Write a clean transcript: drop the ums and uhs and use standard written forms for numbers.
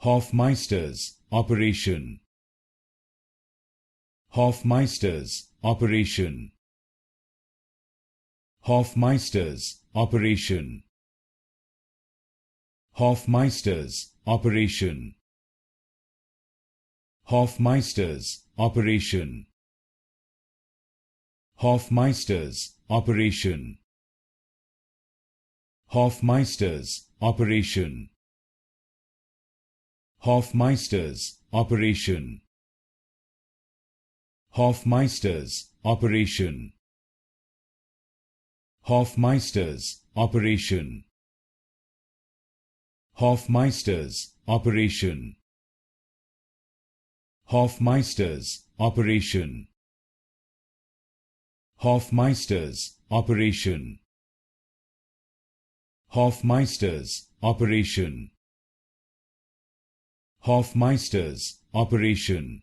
Hofmeister's operation. Hofmeister's operation. Hofmeister's operation. Hofmeister's operation. Hofmeister's operation. Hofmeister's operation. Hofmeister's operation. Hofmeister's operation. Hofmeister's operation. Hofmeister's operation. Hofmeister's operation. Hofmeister's operation. Hofmeister's operation. Hofmeister's operation. Hofmeister's operation.